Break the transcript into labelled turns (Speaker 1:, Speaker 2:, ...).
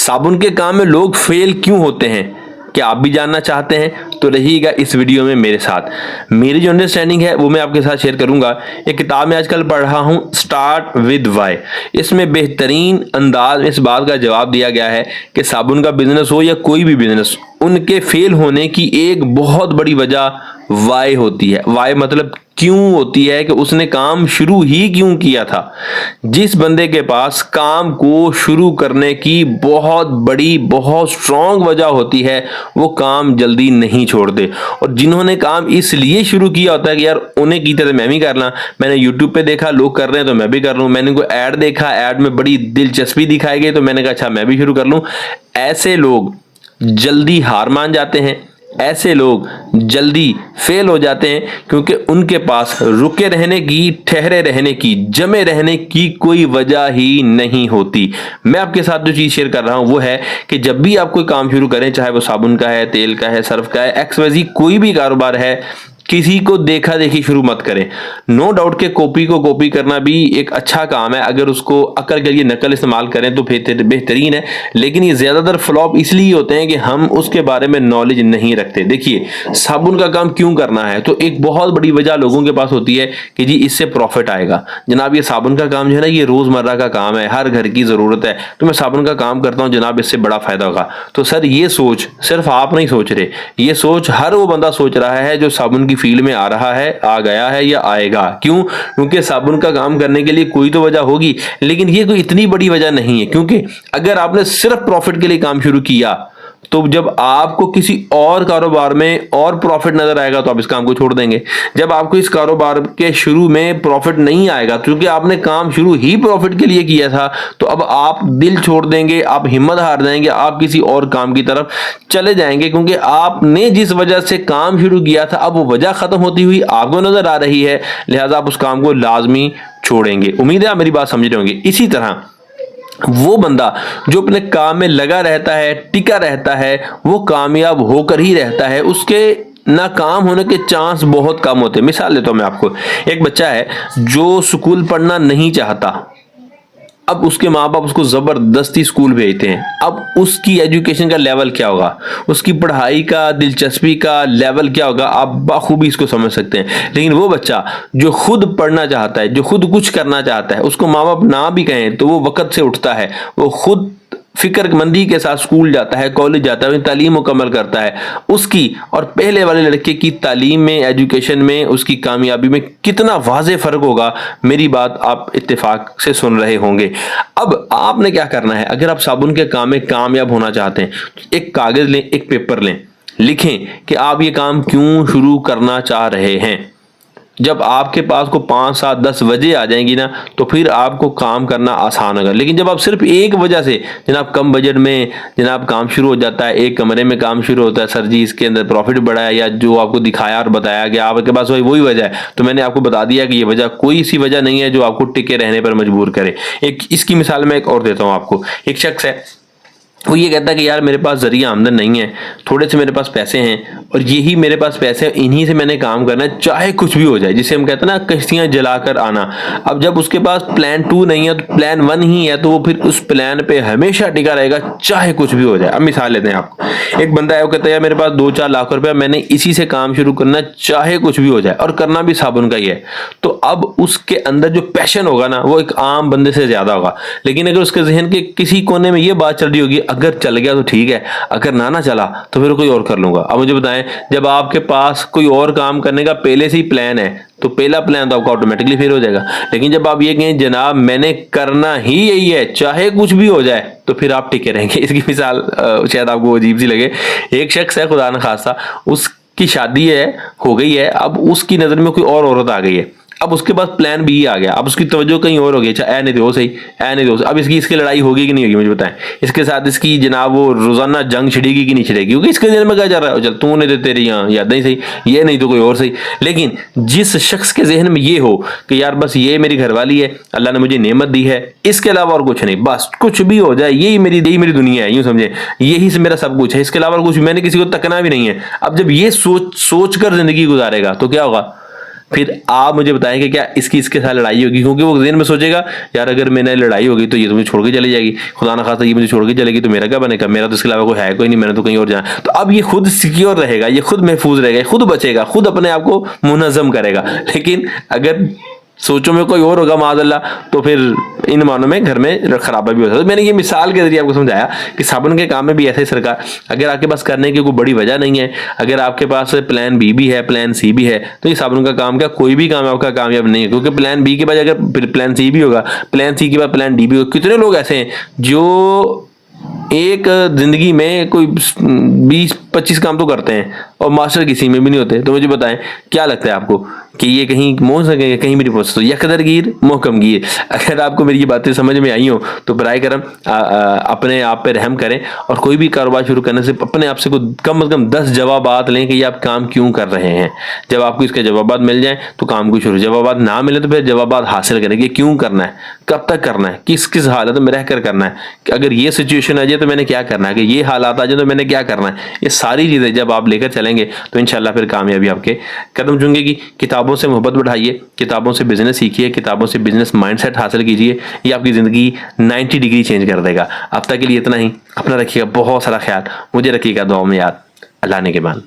Speaker 1: साबुन के काम में लोग फेल क्यों होते हैं, क्या आप भी जानना चाहते हैं? तो रहिएगा इस वीडियो में मेरे साथ। मेरी जो अंडरस्टैंडिंग है वो मैं आपके साथ शेयर करूंगा। एक किताब में आजकल पढ़ रहा हूं, स्टार्ट विद वाई। इसमें बेहतरीन अंदाज में इस बात का जवाब दिया गया है कि साबुन का बिजनेस हो या कोई भी बिजनेस, उनके फेल होने की एक बहुत बड़ी वजह वाई होती है। वाई मतलब क्यों होती है, कि उसने काम शुरू ही क्यों किया था। जिस बंदे के पास काम को शुरू करने की बहुत बड़ी, बहुत स्ट्रांग वजह होती है, वो काम जल्दी नहीं छोड़ते। और जिन्होंने काम इसलिए शुरू किया होता है कि यार उन्हें की तरह मैं भी करना, मैंने यूट्यूब पे देखा लोग कर रहे हैं तो मैं भी कर लूं, मैंने कोई ऐड देखा, ऐड में बड़ी दिलचस्पी दिखाई गई तो मैंने कहा अच्छा मैं भी शुरू कर लूं। ऐसे लोग जल्दी हार मान जाते हैं, ऐसे लोग जल्दी फेल हो जाते हैं, क्योंकि उनके पास रुके रहने की, ठहरे रहने की, जमे रहने की कोई वजह ही नहीं होती। मैं आपके साथ जो चीज शेयर कर रहा हूं वो है कि जब भी आप कोई काम शुरू करें, चाहे वो साबुन का है, तेल का है, सर्फ का है, XYZ कोई भी कारोबार है, किसी को देखा देखी शुरू मत करें। नो डाउट के कॉपी को कॉपी करना भी एक अच्छा काम है, अगर उसको अकल के लिए नकल इस्तेमाल करें तो बेहतरीन है। लेकिन ये ज्यादातर फ्लॉप इसलिए होते हैं कि हम उसके बारे में नॉलेज नहीं रखते। देखिए साबुन का काम क्यों करना है, तो एक बहुत बड़ी वजह लोगों के पास होती है कि जी इससे प्रॉफिट आएगा। जनाब ये साबुन का काम जो है ना, ये रोजमर्रा का काम है, हर घर की जरूरत है, तो मैं साबुन का काम करता हूं जनाब, इससे बड़ा फायदा होगा। तो सर ये सोच सिर्फ आप नहीं सोच रहे, ये सोच हर वो बंदा सोच रहा है जो साबुन की फील्ड में आ रहा है, आ गया है या आएगा। क्यों? क्योंकि साबुन का काम करने के लिए कोई तो वजह होगी, लेकिन ये कोई इतनी बड़ी वजह नहीं है। क्योंकि अगर आपने सिर्फ प्रॉफिट के लिए काम शुरू किया तो जब आपको किसी और कारोबार में और प्रॉफिट नजर आएगा तो आप इस काम को छोड़ देंगे। जब आपको इस कारोबार के शुरू में प्रॉफिट नहीं आएगा, क्योंकि आपने काम शुरू ही प्रॉफिट के लिए किया था, तो अब आप दिल छोड़ देंगे, आप हिम्मत हार जाएंगे, आप किसी और काम की तरफ चले जाएंगे। क्योंकि आपने जिस वजह से काम शुरू किया था, अब वो वजह खत्म होती हुई आपको नजर आ रही है, लिहाजा आप उस काम को लाजमी छोड़ेंगे। उम्मीद है आप मेरी बात समझ रहे होंगे। इसी तरह वो बंदा जो अपने काम में लगा रहता है, टिका रहता है, वो कामयाब होकर ही रहता है, उसके नाकाम होने के चांस बहुत कम होते हैं। मिसाल देता हूं मैं आपको, एक बच्चा है जो स्कूल पढ़ना नहीं चाहता, अब उसके माँ बाप उसको जबरदस्ती स्कूल भेजते हैं। अब उसकी एजुकेशन का लेवल क्या होगा, उसकी पढ़ाई का, दिलचस्पी का लेवल क्या होगा, आप बाखूबी इसको समझ सकते हैं। लेकिन वो बच्चा जो खुद पढ़ना चाहता है, जो खुद कुछ करना चाहता है, उसको माँ बाप ना भी कहें तो वो वक्त से उठता है, वो खुद फिक्रमंदी के साथ स्कूल जाता है, कॉलेज जाता है, तालीम मुकम्मल करता है। उसकी और पहले वाले लड़के की तालीम में, एजुकेशन में, उसकी कामयाबी में कितना वाज़े फर्क होगा, मेरी बात आप इत्तेफाक से सुन रहे होंगे। अब आपने क्या करना है, अगर आप साबुन के काम में कामयाब होना चाहते हैं, एक कागज लें, एक पेपर लें, लिखें कि आप ये काम क्यों शुरू करना चाह रहे हैं। जब आपके पास को 5, 7, 10 वजह आ जाएंगी ना, तो फिर आपको काम करना आसान होगा। लेकिन जब आप सिर्फ एक वजह से, जनाब कम बजट में जनाब काम शुरू हो जाता है, एक कमरे में काम शुरू होता है, सर जी इसके अंदर प्रॉफिट बढ़ा है, या जो आपको दिखाया और बताया गया आपके पास वही वजह है, तो मैंने आपको बता दिया कि ये वजह कोई सी वजह नहीं है जो आपको टिके रहने पर मजबूर करे। एक इसकी मिसाल मैं एक और देता हूँ आपको। एक शख्स है, वो ये कहता है कि यार मेरे पास जरिया आमदन नहीं है, थोड़े से मेरे पास पैसे हैं और यही मेरे पास पैसे हैं, इन्हीं से मैंने काम करना है, चाहे कुछ भी हो जाए, जिसे हम कहते हैं ना कश्तियां जलाकर आना। अब जब उसके पास प्लान 2 नहीं है तो प्लान 1 ही है, तो वो फिर उस प्लान पे हमेशा टिका रहेगा, चाहे कुछ भी हो जाए। अब मिसाल लेते हैं आपको, एक बंदा है, वो कहता है यार मेरे पास 2-4 लाख रुपया, मैंने इसी से काम शुरू करना, चाहे कुछ भी हो जाए, और करना भी साबुन का ही है। तो अब उसके अंदर जो पैशन होगा ना, वो एक आम बंदे से ज्यादा होगा। लेकिन अगर उसके जहन के किसी कोने में ये बात चल रही होगी, अगर चल गया तो ठीक है, अगर ना चला तो फिर कोई और कर लूंगा। अब मुझे बताएं, जब आपके पास कोई और काम करने का पहले से ही प्लान है, तो पहला प्लान तो आपका ऑटोमेटिकली फेल हो जाएगा। लेकिन जब आप ये कहें जनाब मैंने करना ही यही है, चाहे कुछ भी हो जाए, तो फिर आप टिके रहेंगे। इसकी मिसाल शायद आपको अजीब सी लगे। एक शख्स है, खुदा न खासा उसकी शादी है, हो गई है, अब उसकी नजर में कोई और औरत आ गई है, अब उसके पास प्लान बी आ गया, अब उसकी तवज्जो कहीं और हो गई, अच्छा ऐ नहीं दो सही, ऐ नहीं दो सही। अब इसकी लड़ाई होगी कि नहीं होगी, मुझे बताएं। इसके साथ इसकी जनाब वो रोजाना जंग छिड़ेगी कि नहीं छिड़ेगी, क्योंकि इसके जहन में क्या जा रहा है, चल तूने दे तेरी यहाँ याद नहीं सही, ये नहीं तो कोई और सही। लेकिन जिस शख्स के जहन में ये हो कि यार बस ये मेरी घरवाली है, अल्लाह ने मुझे नेमत दी है, इसके अलावा और कुछ नहीं, बस कुछ भी हो जाए, यही मेरी दुनिया है, यूं समझे, यही से मेरा सब कुछ है, इसके अलावा कुछ मैंने किसी को तकना भी नहीं है। अब जब ये सोच कर जिंदगी गुजारेगा तो क्या होगा, फिर आप मुझे बताएं कि क्या इसकी इसके साथ लड़ाई होगी, क्योंकि वो दिन में सोचेगा यार अगर मैंने लड़ाई होगी तो ये तो मुझे छोड़ के चली जाएगी, खुदा ना खास्ता ये मुझे छोड़ के चलेगी तो मेरा क्या बनेगा, मेरा तो इसके अलावा कोई है कोई नहीं, मैंने तो कहीं और जाना। तो अब ये खुद सिक्योर रहेगा, ये खुद महफूज रहेगा, खुद बचेगा, खुद अपने आप को मुनज़्ज़म करेगा। लेकिन अगर सोचों में कोई और होगा माज़अल्लाह, तो फिर इन मानों में घर में खराबा भी होता है। तो मैंने ये मिसाल के जरिए आपको समझाया कि साबुन के काम में भी ऐसे ही सरकार, अगर आपके पास करने की कोई बड़ी वजह नहीं है, अगर आपके पास प्लान बी भी है, प्लान सी भी है, तो ये साबुन का काम क्या कोई भी काम आपका कामयाब नहीं है, क्योंकि प्लान बी के बाद अगर प्लान सी भी होगा, प्लान सी के बाद प्लान डी भी होगा। कितने लोग ऐसे हैं जो एक जिंदगी में कोई 20-25 काम तो करते हैं और मास्टर किसी में भी नहीं होते। तो मुझे बताएं क्या लगता है आपको कि ये कहीं पहुंच सकेंगे, कहीं भी नहीं पहुंच सकते। यकदर गिर मोहकम गिर। अगर आपको मेरी ये बातें समझ में आई हो तो बराए करम अपने आप पे रहम करें और कोई भी कारोबार शुरू करने से अपने आप से कम से कम 10 जवाबात लें कि ये आप काम क्यों कर रहे हैं। जब आपको इसके जवाबात मिल जाए तो काम को शुरू, जवाबात ना मिले तो फिर जवाबात हासिल करें कि क्यों करना है, कब तक करना है, किस किस हालत में रह कर करना है, अगर ये सिचुएशन आ जाए तो मैंने क्या करना है, कि ये हालात आ जाए तो मैंने क्या करना है। ये सारी चीज़ें जब आप लेकर चलेंगे तो इंशाल्लाह फिर कामयाबी आपके कदम चूमेगी। किताबों से मोहब्बत बढ़ाइए, किताबों से बिजनेस सीखिए, किताबों से बिजनेस माइंडसेट हासिल कीजिए। ये आपकी ज़िंदगी 90 डिग्री चेंज कर देगा। अब तक के लिए इतना ही। अपना रखिएगा बहुत सारा ख्याल, मुझे रखिएगा दुआ में याद। अल्लाह ने के मान।